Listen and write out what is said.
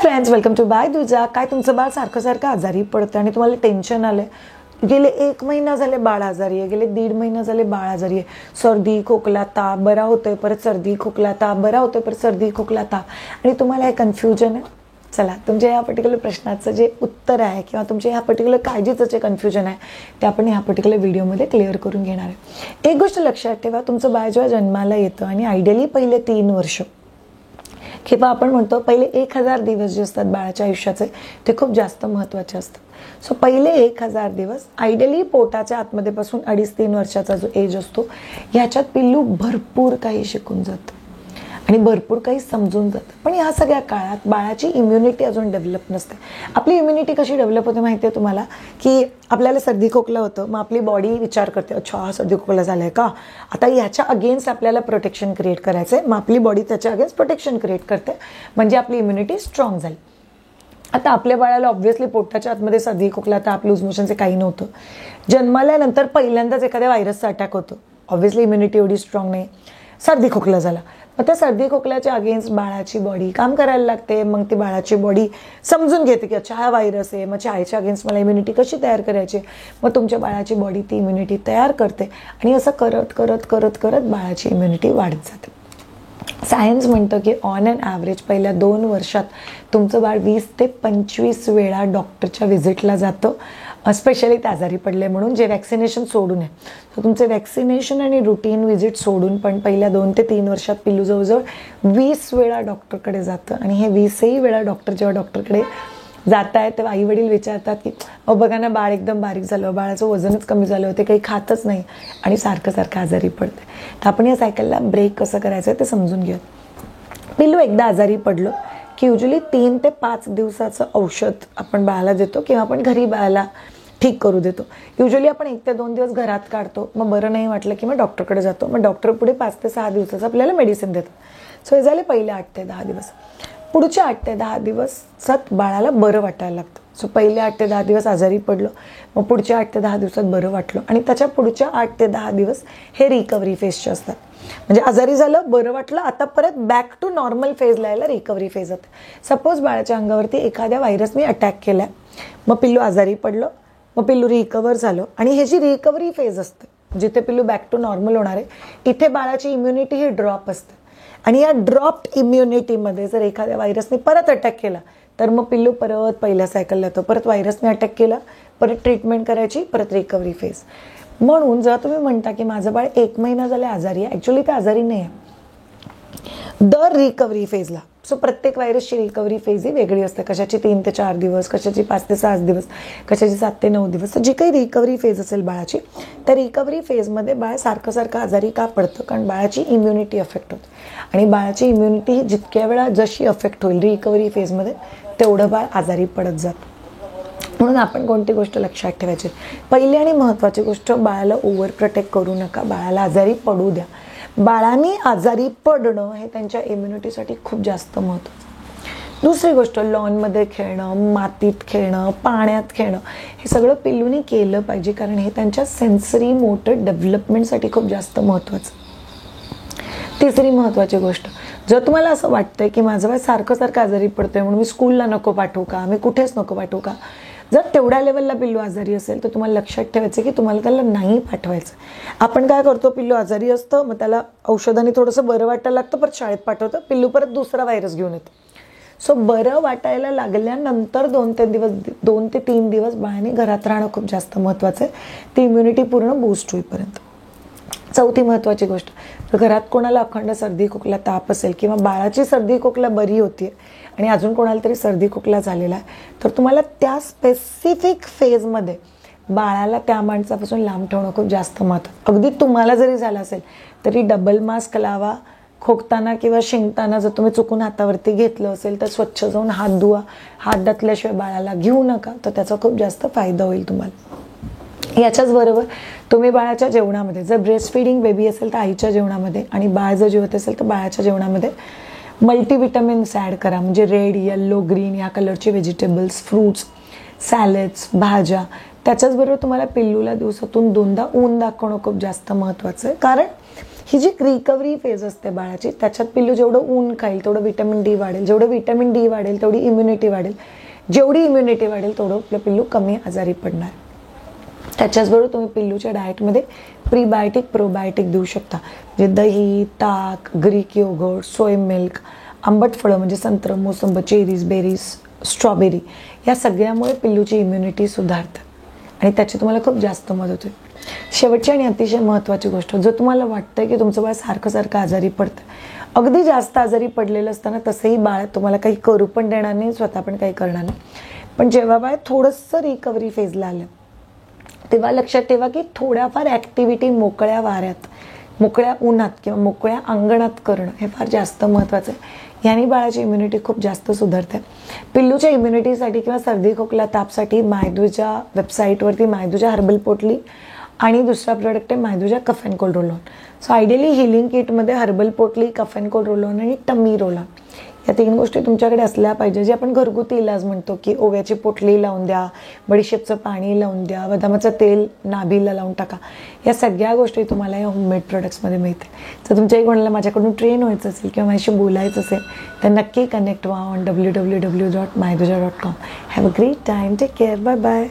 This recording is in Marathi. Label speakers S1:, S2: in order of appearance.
S1: फ्रेंड्स, वेलकम टू बाय दुजा। काय तुमचं बाळ सारखं सारखं आजारी पडतं आणि तुम्हाला टेन्शन आलंय? गेले 1 महिना झाले बाळ आजारी आहे, गेले 1.5 महिना झाले बाळ आजारी आहे, सर्दी खोकला ताप बरा होतोय, परत सर्दी खोकला ताप बरा होतोय, परत सर्दी खोकला ताप, आणि तुम्हाला हे कन्फ्युजन आहे. चला, तुमच्या ह्या पर्टिक्युलर प्रश्नाचं जे उत्तर आहे किंवा तुमच्या ह्या पर्टिक्युलर काळजीचं जे कन्फ्युजन आहे ते आपण ह्या पर्टिक्युलर व्हिडिओमध्ये क्लिअर करून घेणार आहे. एक गोष्ट लक्षात ठेवा, तुमचं बाळ जेव्हा जन्माला येतं आणि आयडियली पहिले 3 वर्ष किंवा आपण म्हणतो पहिले 1000 दिवस जे असतात बाळाच्या आयुष्याचे ते खूप जास्त महत्त्वाचे असतात. सो पहिले 1000 दिवस आयडियली पोटाच्या आतमध्ये पासून 2.5-3 वर्षाचा जो एज असतो ह्याच्यात पिल्लू भरपूर काही शिकून जातं आणि भरपूर काही समजून जातं. पण या सगळ्या काळात बाळाची इम्युनिटी अजून डेव्हलप नसते. आपली इम्युनिटी कशी डेव्हलप होते माहिती आहे तुम्हाला? की आपल्याला सर्दी खोकला होतं, मग आपली बॉडी विचार करते, अच्छा हा सर्दी खोकला झाला आहे का, आता याच्या अगेन्स्ट आपल्याला प्रोटेक्शन क्रिएट करायचं आहे. मग आपली बॉडी त्याच्या अगेन्स्ट प्रोटेक्शन क्रिएट करते, म्हणजे आपली इम्युनिटी स्ट्रॉंग झाली. आता आपल्या बाळाला ऑब्व्हियसली पोटाच्या आतमध्ये सर्दी खोकला ताप लूज मोशनचे काही नव्हतं. जन्माल्यानंतर पहिल्यांदाच एखाद्या व्हायरसचा अटॅक होतो, ऑब्व्हियसली इम्युनिटी एवढी स्ट्रॉंग नाही, सर्दी खोकला झाला. मग त्या सर्दी खोकल्याच्या अगेन्स्ट बाळाची बॉडी काम करायला लागते. मग ती बाळाची बॉडी समजून घेते की अच्छा हा व्हायरस आहे, मग ह्याच्या अगेन्स्ट मला इम्युनिटी कशी तयार करायची. मग तुमच्या बाळाची बॉडी ती इम्युनिटी तयार करते आणि असं करत करत करत करत बाळाची इम्युनिटी वाढत जाते. सायन्स म्हणतं की ऑन अँड ॲव्हरेज पहिल्या 2 वर्षात तुमचं बाळ 20 ते 25 वेळा डॉक्टरच्या व्हिजिटला जातं, स्पेशली ते आजारी पडले म्हणून, जे वॅक्सिनेशन सोडून आहे. तर तुमचे वॅक्सिनेशन आणि रुटीन व्हिजिट सोडून पण पहिल्या 2 ते 3 वर्षात पिल्लू जवळजवळ 20 वेळा डॉक्टरकडे जातं. आणि हे 20ही वेळा जेव्हा डॉक्टरकडे जात आहे तेव्हा आई वडील विचारतात की अहो बघा ना, बाळ एकदम बारीक झालं, बाळाचं वजनच कमी झालं, ते काही खातच नाही आणि सारखं सारखं आजारी पडते. तर आपण या सायकलला ब्रेक कसं करायचं आहे ते समजून घेऊ. पिल्लू एकदा आजारी पडलं की युजली 3 ते 5 दिवसाचं औषध आपण बाळाला देतो किंवा आपण घरी बाळाला ठीक करू देतो. युजली आपण 1 ते 2 दिवस घरात काढतो, मग बरं नाही वाटलं की मग डॉक्टरकडे जातो, मग डॉक्टर पुढे 5 ते 6 दिवसाचं आपल्याला मेडिसिन देतात. सो हे झाले पहिले 8 ते 10 दिवस. पुढचे 8 ते 10 दिवसात बाळाला बरं वाटायला लागतं. सो पहिले 8 ते 10 दिवस आजारी पडलो, मग पुढच्या 8 ते 10 दिवसात बरं वाटलं, आणि त्याच्या पुढच्या 8 ते 10 दिवस हे रिकव्हरी फेजचे असतात. म्हणजे आजारी झालं, बरं वाटलं, आता परत बॅक टू नॉर्मल फेजला यायला रिकव्हरी फेज होते. सपोज बाळाच्या अंगावरती एखाद्या व्हायरसने अटॅक केला, मग पिल्लू आजारी पडलं, मग पिल्लू रिकवर झालं, आणि हे जी रिकव्हरी फेज असते जिथे पिल्लू बॅक टू नॉर्मल होणार आहे, इथे बाळाची इम्युनिटी ही ड्रॉप असते. आणि या ड्रॉप्ड इम्युनिटीमध्ये जर एखाद्या व्हायरसने परत अटॅक केला तर मग पिल्लू परत पहिल्या सायकलला येतो. परत व्हायरसने अटॅक केला, परत ट्रीटमेंट करायची, परत रिकव्हरी फेज. म्हणून जर तुम्ही म्हणता की माझं बाळ 1 महिना झाले आजारी आहे, ॲक्च्युली ते आजारी नाही आहे. दर रिकव्हरी फेजला, सो प्रत्येक व्हायरसची रिकव्हरी फेज ही वेगळी असते. कशाची 3 ते 4 दिवस, कशाची 5 ते 6 दिवस, कशाची 7 ते 9 दिवस. तर जी काही रिकव्हरी फेज असेल बाळाची, त्या रिकव्हरी फेजमध्ये बाळ सारखं सारखं आजारी का पडतं? कारण बाळाची इम्युनिटी अफेक्ट होते, आणि बाळाची इम्युनिटी जितक्या वेळा जशी अफेक्ट होईल रिकव्हरी फेजमध्ये तेवढं बाळ आजारी पडत जातं. म्हणून आपण कोणती गोष्ट लक्षात ठेवायची? पहिली आणि महत्त्वाची गोष्ट, बाळाला ओव्हर प्रोटेक्ट करू नका, बाळाला आजारी पडू द्या. बाळांनी आजारी पडणं हे त्यांच्या इम्युनिटीसाठी खूप जास्त महत्त्वाचं. दुसरी गोष्ट, लॉनमध्ये खेळणं, मातीत खेळणं, पाण्यात खेळणं, हे सगळं पिल्लूनी केलं पाहिजे, कारण हे त्यांच्या सेन्सरी मोटर डेव्हलपमेंटसाठी खूप जास्त महत्त्वाचं. तिसरी महत्त्वाची गोष्ट, जर तुम्हाला असं वाटतंय की माझं बाळ सारखं सारखं आजारी पडतंय म्हणून मी स्कूलला नको पाठवू का, मी कुठेच नको पाठवू का, जर तेवढ्या लेवलला पिल्लू आजारी असेल तर तुम्हाला लक्षात ठेवायचं की तुम्हाला त्याला नाही पाठवायचं. आपण काय करतो, पिल्लू आजारी असतं, मग त्याला औषधाने थोडंसं बरं वाटायला लागतं, परत शाळेत पाठवतं, पिल्लू परत दुसरा व्हायरस घेऊन येतो. सो बरं वाटायला लागल्यानंतर 2 ते 3 दिवस बाळाने घरात राहणं खूप जास्त महत्त्वाचं आहे, ती इम्युनिटी पूर्ण बूस्ट होईपर्यंत. चौथी महत्त्वाची गोष्ट, घरात कोणाला अखंड सर्दी खोकला ताप असेल किंवा बाळाची सर्दी खोकला बरी होती आणि अजून कोणाला तरी सर्दी खोकला झालेला आहे, तर तुम्हाला त्या स्पेसिफिक फेजमध्ये बाळाला त्या माणसापासून लांब ठेवणं खूप जास्त महत्त्वाचं. अगदी तुम्हाला जरी झालं असेल तरी डबल मास्क लावा. खोकताना किंवा शिंकताना जर तुम्ही चुकून हातावरती घेतलं असेल तर स्वच्छ जाऊन हात धुवा. हात धुतल्याशिवाय बाळाला घेऊ नका, तर त्याचा खूप जास्त फायदा होईल तुम्हाला. याच्याच बरोबर तुम्ही बाळाच्या जेवणामध्ये, जर ब्रेस्ट फीडिंग बेबी असेल तर आईच्या जेवणामध्ये, आणि बाळ जर जेवत असेल तर बाळाच्या जेवणामध्ये मल्टीविटामिन्स ॲड करा. म्हणजे रेड, येल्लो, ग्रीन या कलरचे व्हेजिटेबल्स, फ्रूट्स, सॅलड्स, भाज्या. त्याच्याचबरोबर तुम्हाला पिल्लूला दिवसातून 2दा ऊन दाखवणं खूप जास्त महत्त्वाचं आहे, कारण ही जी रिकव्हरी फेज असते बाळाची, त्याच्यात पिल्लू जेवढं ऊन खाईल तेवढं व्हिटॅमिन डी वाढेल, जेवढं व्हिटॅमिन डी वाढेल तेवढी इम्युनिटी वाढेल, जेवढी इम्युनिटी वाढेल तेवढं आपलं पिल्लू कमी आजारी पडणार. त्याच्याचबरोबर तुम्ही पिल्लूच्या डाएटमध्ये प्रीबायोटिक प्रोबायोटिक देऊ शकता, म्हणजे दही, ताक, ग्रीक योगर्ट, सोय मिल्क, आंबट फळं म्हणजे संत्र, मोसंबी, चेरीज, बेरीज, स्ट्रॉबेरी, या सगळ्यामुळे पिल्लूची इम्युनिटी सुधारते आणि त्याची तुम्हाला खूप जास्त मदत होईल. शेवटची आणि अतिशय महत्त्वाची गोष्ट, जर तुम्हाला वाटतं की तुमचं बाळ सारखं सारखं आजारी पडतं, अगदी जास्त आजारी पडलेलं असताना तसंही बाळ तुम्हाला काही करू पण देणार नाही, स्वतः पण काही करणार नाही, पण जेव्हा बाळ थोडंसं रिकव्हरी फेजला आलं तेव्हा लक्षात ठेवा की थोड्याफार ॲक्टिव्हिटी मोकळ्या वाऱ्यात, मोकळ्या उन्हात किंवा मोकळ्या अंगणात करणं हे फार जास्त महत्त्वाचं आहे. याने बाळाची इम्युनिटी खूप जास्त सुधारते. पिल्लूच्या इम्युनिटीसाठी किंवा सर्दी खोकला तापसाठी मायदूच्या वेबसाईटवरती मायदूच्या हर्बल पोटली आणि दुसरा प्रोडक्ट आहे मायदूच्या cough and cold roll on. So ideally healing किटमध्ये हर्बल पोटली, cough and cold roll on आणि टमी रोल ऑन या 3 गोष्टी तुमच्याकडे असल्या पाहिजे, जे आपण घरगुती इलाज म्हणतो की ओव्याची पोटली लावून द्या, बडीशेपचं पाणी लावून द्या, बदामाचं तेल नाभीला लावून टाका. या सगळ्या गोष्टी तुम्हाला या होममेड प्रोडक्ट्समध्ये मिळते. तर तुमच्याही कोणाला माझ्याकडून ट्रेन व्हायचं असेल किंवा माझ्याशी बोलायचं असेल तर नक्की कनेक्ट व्हा on www.myduja.com. Have a great time. Take care. Bye bye.